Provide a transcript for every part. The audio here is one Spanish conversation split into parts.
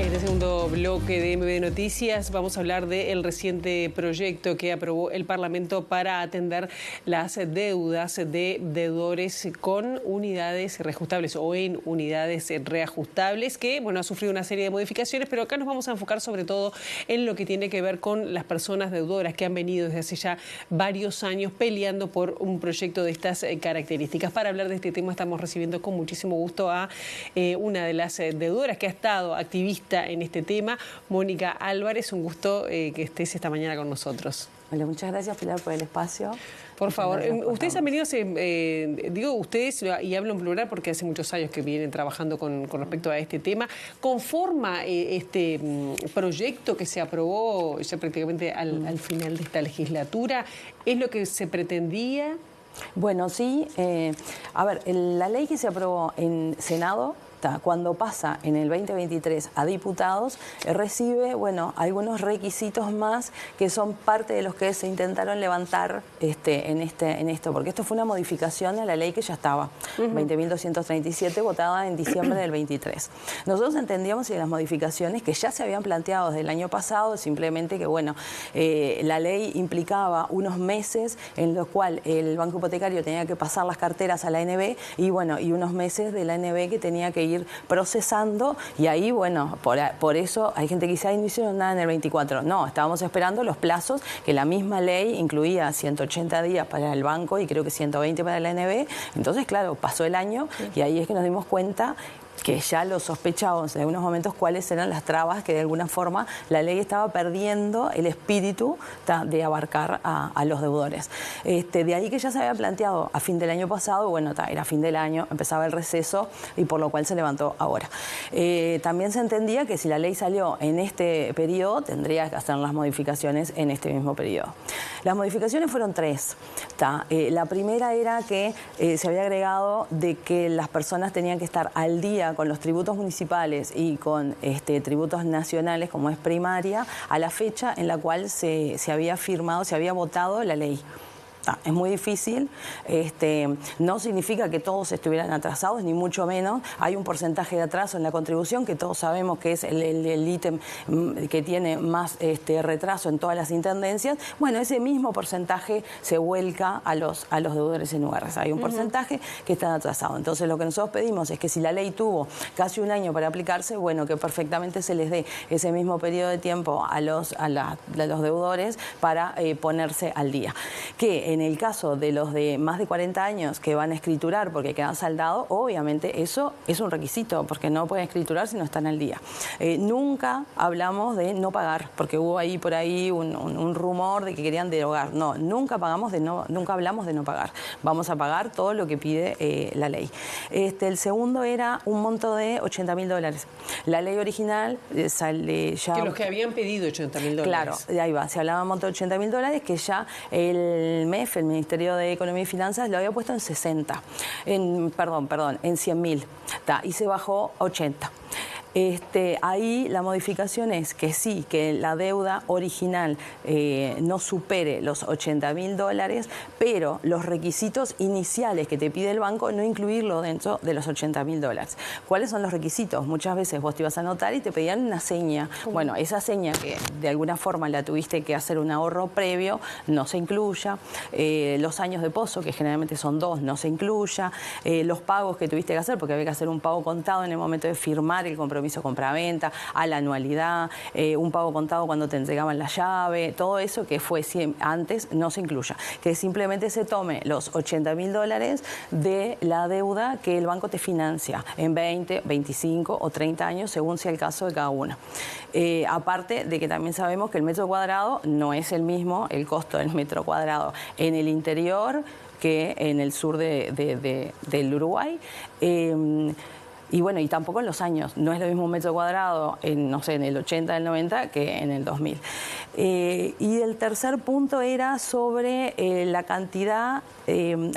En este segundo bloque de MB Noticias vamos a hablar del reciente proyecto que aprobó el Parlamento para atender las deudas de deudores con unidades reajustables o en unidades reajustables, que bueno, ha sufrido una serie de modificaciones, pero acá nos vamos a enfocar sobre todo en lo que tiene que ver con las personas deudoras que han venido desde hace ya varios años peleando por un proyecto de estas características. Para hablar de este tema estamos recibiendo con muchísimo gusto a una de las deudoras que ha estado activista en este tema, Mónica Álvarez. Un gusto que estés esta mañana con nosotros. Hola, muchas gracias, Pilar, por el espacio. Por favor, ustedes han venido, digo ustedes, y hablo en plural porque hace muchos años que vienen trabajando con respecto a este tema. ¿Conforma este proyecto que se aprobó ya prácticamente al final de esta legislatura? ¿Es lo que se pretendía? Bueno, sí. A ver, la ley que se aprobó en Senado, cuando pasa en el 2023 a diputados, recibe, bueno, algunos requisitos más que son parte de los que se intentaron levantar en esto, porque esto fue una modificación a la ley que ya estaba, 20.237, votada en diciembre del 23. Nosotros entendíamos que las modificaciones que ya se habían planteado desde el año pasado, simplemente que, bueno, la ley implicaba unos meses en los cuales el Banco Hipotecario tenía que pasar las carteras a la ANB y, bueno, y unos meses de la ANB que tenía que ir procesando, y ahí, bueno, por eso hay gente que dice, no hicieron nada en el 24. No, estábamos esperando los plazos que la misma ley incluía, 180 días para el banco y creo que 120 para la ANB. Entonces, claro, pasó el año y ahí es que nos dimos cuenta que ya lo sospechábamos en algunos momentos cuáles eran las trabas que de alguna forma la ley estaba perdiendo el espíritu de abarcar a los deudores. De ahí que ya se había planteado a fin del año pasado, bueno, era fin del año, empezaba el receso y por lo cual se levantó ahora. También se entendía que si la ley salió en este periodo, tendría que hacer las modificaciones en este mismo periodo. Las modificaciones fueron tres. La primera era que se había agregado de que las personas tenían que estar al día con los tributos municipales y con tributos nacionales, como es primaria, a la fecha en la cual se había firmado, se había votado la ley. Es muy difícil, no significa que todos estuvieran atrasados, ni mucho menos. Hay un porcentaje de atraso en la contribución, que todos sabemos que es el ítem que tiene más retraso en todas las intendencias. Bueno, ese mismo porcentaje se vuelca a los deudores en URs. Hay un porcentaje que está atrasado. Entonces, lo que nosotros pedimos es que si la ley tuvo casi un año para aplicarse, bueno, que perfectamente se les dé ese mismo periodo de tiempo a los deudores para ponerse al día. Que en el caso de los de más de 40 años que van a escriturar porque quedan saldados, obviamente eso es un requisito, porque no pueden escriturar si no están al día. Nunca hablamos de no pagar, porque hubo ahí por ahí un rumor de que querían derogar. No, nunca hablamos de no pagar. Vamos a pagar todo lo que pide la ley. El segundo era un monto de $80.000. La ley original sale ya... Que los que habían pedido $80.000. Claro, de ahí va. Se hablaba de un monto de $80.000 que ya el MEF, el Ministerio de Economía y Finanzas, lo había puesto en 60. En 100.000. Y se bajó a 80. Ahí la modificación es que sí, que la deuda original no supere los $80.000, pero los requisitos iniciales que te pide el banco no incluirlo dentro de los $80.000. ¿Cuáles son los requisitos? Muchas veces vos te ibas a anotar y te pedían una seña. Bueno, esa seña que de alguna forma la tuviste que hacer un ahorro previo, no se incluya. Los años de pozo, que generalmente son 2, no se incluya. Los pagos que tuviste que hacer, porque había que hacer un pago contado en el momento de firmar el compromiso compraventa, a la anualidad, un pago contado cuando te entregaban la llave, todo eso que fue antes no se incluya. Que simplemente se tome los $80.000 de la deuda que el banco te financia en 20, 25 o 30 años, según sea el caso de cada uno. Aparte de que también sabemos que el metro cuadrado no es el mismo, el costo del metro cuadrado en el interior que en el sur del Uruguay. Y bueno, y tampoco en los años. No es lo mismo un metro cuadrado no sé, en el 80, el 90 que en el 2000. Y el tercer punto era sobre la cantidad.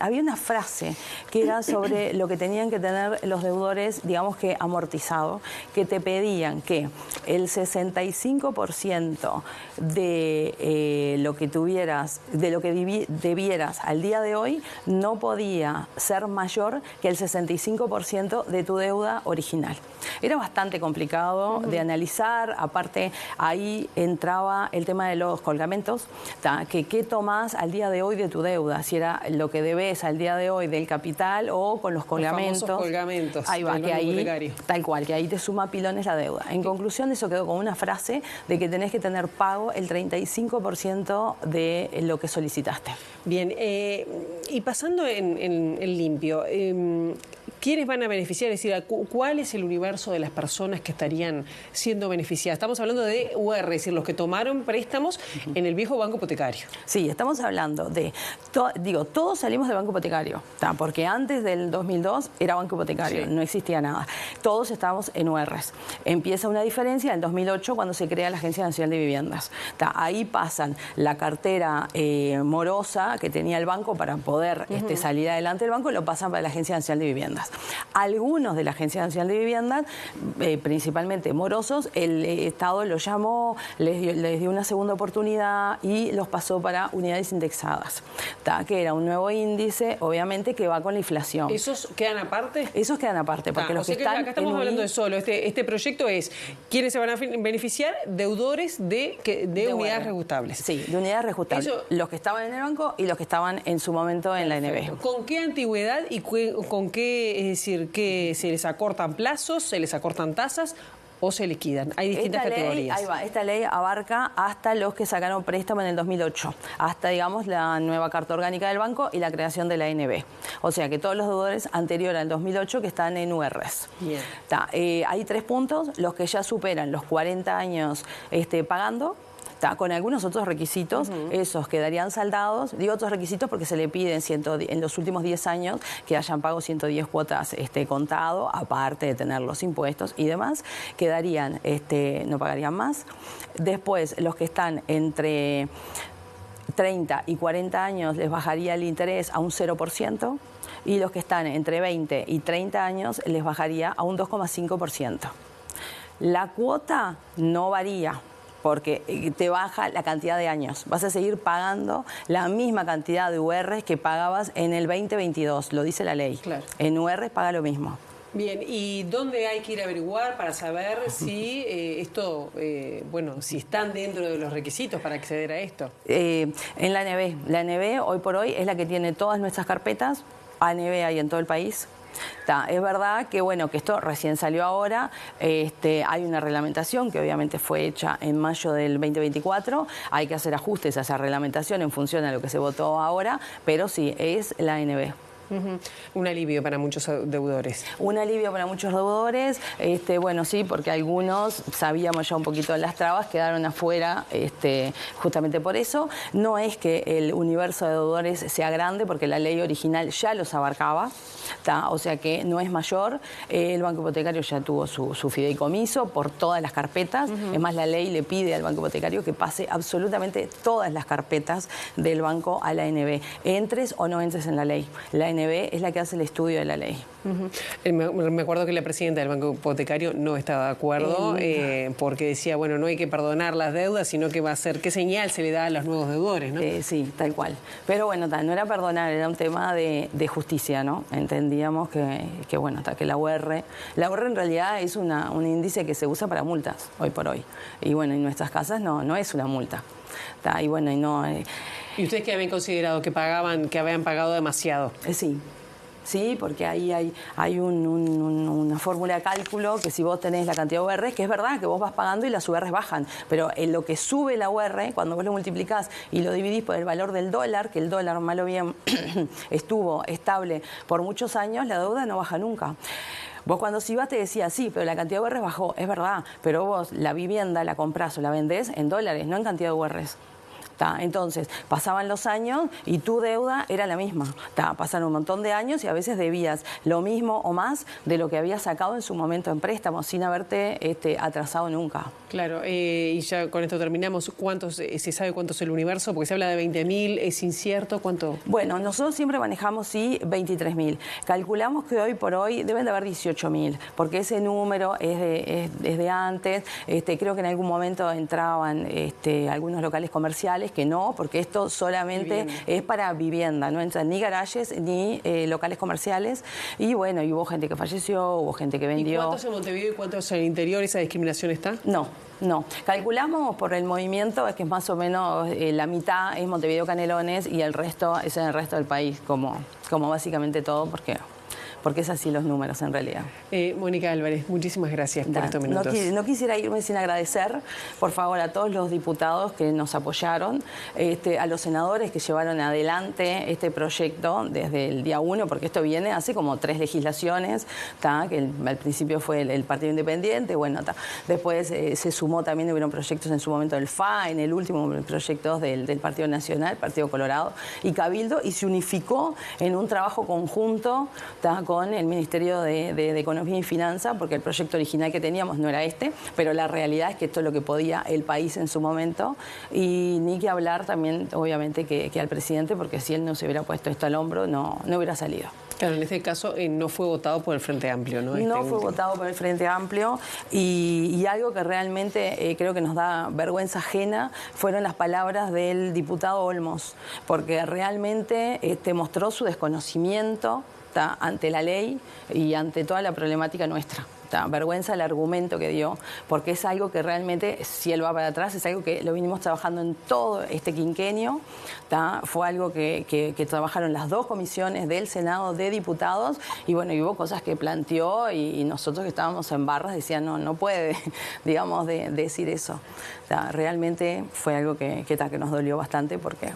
Había una frase que era sobre lo que tenían que tener los deudores, digamos que amortizado, que te pedían que el 65% de lo que tuvieras, de lo que debieras al día de hoy, no podía ser mayor que el 65% de tu deuda deuda original. Era bastante complicado de analizar, aparte ahí entraba el tema de los colgamentos, que qué tomás al día de hoy de tu deuda, si era lo que debes al día de hoy del capital o con los colgamentos. Los famosos colgamentos. Ahí va, que ahí, tal cual, que ahí te suma pilones la deuda. En conclusión, eso quedó con una frase de que tenés que tener pago el 35% de lo que solicitaste. Bien, y pasando en limpio, ¿quiénes van a beneficiar? Es decir, ¿cuál es el universo de las personas que estarían siendo beneficiadas? Estamos hablando de UR, es decir, los que tomaron préstamos en el viejo banco hipotecario. Sí, estamos hablando de, todos salimos de banco hipotecario, porque antes del 2002 era banco hipotecario, no existía nada. Todos estábamos en URs. Empieza una diferencia en el 2008 cuando se crea la Agencia Nacional de Viviendas. Ahí pasan la cartera morosa que tenía el banco para poder salir adelante del banco, lo pasan para la Agencia Nacional de Viviendas. Algunos de la Agencia Nacional de Viviendas, principalmente morosos, el Estado los llamó, les dio una segunda oportunidad y los pasó para unidades indexadas, que era un nuevo índice, obviamente, que va con la inflación. ¿Esos quedan aparte? Esos quedan aparte, porque los que están... Acá estamos hablando de solo, este proyecto es, ¿quiénes se van a beneficiar? Deudores de unidades reajustables. Sí, de unidades reajustables. Los que estaban en el banco y los que estaban en su momento en la ANB. ¿Con qué antigüedad y con qué, es decir, que se les acortan plazos, se les acortan tasas o se liquidan? Hay distintas categorías. Ahí va, esta ley abarca hasta los que sacaron préstamo en el 2008, hasta, digamos, la nueva Carta Orgánica del Banco y la creación de la ANB. O sea que todos los deudores anteriores al 2008 que están en URs. Bien. Hay 3 puntos, los que ya superan los 40 años pagando, con algunos otros requisitos, esos quedarían saldados. Digo otros requisitos porque se le piden en los últimos 10 años que hayan pagado 110 cuotas contado, aparte de tener los impuestos y demás, quedarían, no pagarían más. Después, los que están entre 30 y 40 años les bajaría el interés a un 0%. Y los que están entre 20 y 30 años les bajaría a un 2,5%. La cuota no varía, porque te baja la cantidad de años. Vas a seguir pagando la misma cantidad de UR que pagabas en el 2022, lo dice la ley. Claro. En UR paga lo mismo. Bien, ¿y dónde hay que ir a averiguar para saber si si están dentro de los requisitos para acceder a esto? En la ANB. La ANB hoy por hoy es la que tiene todas nuestras carpetas. ANB hay en todo el país. Es verdad que que esto recién salió ahora, hay una reglamentación que obviamente fue hecha en mayo del 2024, hay que hacer ajustes a esa reglamentación en función a lo que se votó ahora, pero sí, es la ANB. Un alivio para muchos deudores. Un alivio para muchos deudores, sí, porque algunos sabíamos ya un poquito de las trabas, quedaron afuera justamente por eso. No es que el universo de deudores sea grande, porque la ley original ya los abarcaba, o sea que no es mayor. El Banco Hipotecario ya tuvo su fideicomiso por todas las carpetas. Es más, la ley le pide al Banco Hipotecario que pase absolutamente todas las carpetas del banco a la ANB. Entres o no entres en la ley. La ANB es la que hace el estudio de la ley. Me acuerdo que la presidenta del Banco Hipotecario no estaba de acuerdo porque decía, no hay que perdonar las deudas, sino que va a ser qué señal se le da a los nuevos deudores, ¿no? Sí, tal cual. Pero no era perdonar, era un tema de justicia, ¿no? Entendíamos que la UR en realidad es un índice que se usa para multas hoy por hoy. Y en nuestras casas no es una multa. ¿Y ustedes qué habían considerado? ¿Que habían pagado demasiado? Sí, porque ahí hay una fórmula de cálculo que si vos tenés la cantidad de UR, que es verdad que vos vas pagando y las UR bajan, pero en lo que sube la UR, cuando vos lo multiplicás y lo dividís por el valor del dólar, que el dólar mal o bien estuvo estable por muchos años, la deuda no baja nunca. Vos cuando ibas te decías, sí, pero la cantidad de UR bajó, es verdad, pero vos la vivienda la comprás o la vendés en dólares, no en cantidad de URs. Entonces, pasaban los años y tu deuda era la misma. Pasaron un montón de años y a veces debías lo mismo o más de lo que habías sacado en su momento en préstamo, sin haberte atrasado nunca. Claro, y ya con esto terminamos. ¿Se sabe cuánto es el universo? Porque se habla de 20.000, ¿es incierto? ¿Cuánto? Bueno, nosotros siempre manejamos, 23.000. Calculamos que hoy por hoy deben de haber 18.000, porque ese número es de antes. Creo que en algún momento entraban algunos locales comerciales comerciales, que no, porque esto solamente es para vivienda, no entran ni garajes ni locales comerciales. Y bueno, y hubo gente que falleció, hubo gente que vendió. ¿Y cuántos en Montevideo y cuántos en el interior? ¿Esa discriminación está? No. No, calculamos por el movimiento, es que es más o menos la mitad es Montevideo Canelones y el resto es en el resto del país, como básicamente todo, porque es así los números en realidad. Mónica Álvarez, muchísimas gracias por estos minutos. No quisiera irme sin agradecer, por favor, a todos los diputados que nos apoyaron, a los senadores que llevaron adelante este proyecto desde el día 1, porque esto viene hace como 3 legislaciones, que al principio fue el Partido Independiente, bueno, después se sumó también, hubieron proyectos en su momento del FA, en el último proyectos del Partido Nacional, Partido Colorado y Cabildo, y se unificó en un trabajo conjunto con el Ministerio de Economía y Finanzas, porque el proyecto original que teníamos no era este, pero la realidad es que esto es lo que podía el país en su momento, y ni que hablar también, obviamente, que al presidente, porque si él no se hubiera puesto esto al hombro, no hubiera salido. Claro, en este caso no fue votado por el Frente Amplio, ¿no? No fue votado por el Frente Amplio, y algo que realmente creo que nos da vergüenza ajena fueron las palabras del diputado Olmos, porque realmente mostró su desconocimiento ante la ley y ante toda la problemática nuestra. Vergüenza el argumento que dio, porque es algo que realmente, si él va para atrás, es algo que lo vinimos trabajando en todo este quinquenio. Fue algo que trabajaron las 2 comisiones del Senado de Diputados, y bueno, y hubo cosas que planteó y nosotros que estábamos en barras decían, no puede, digamos, decir eso. Realmente fue algo que nos dolió bastante, porque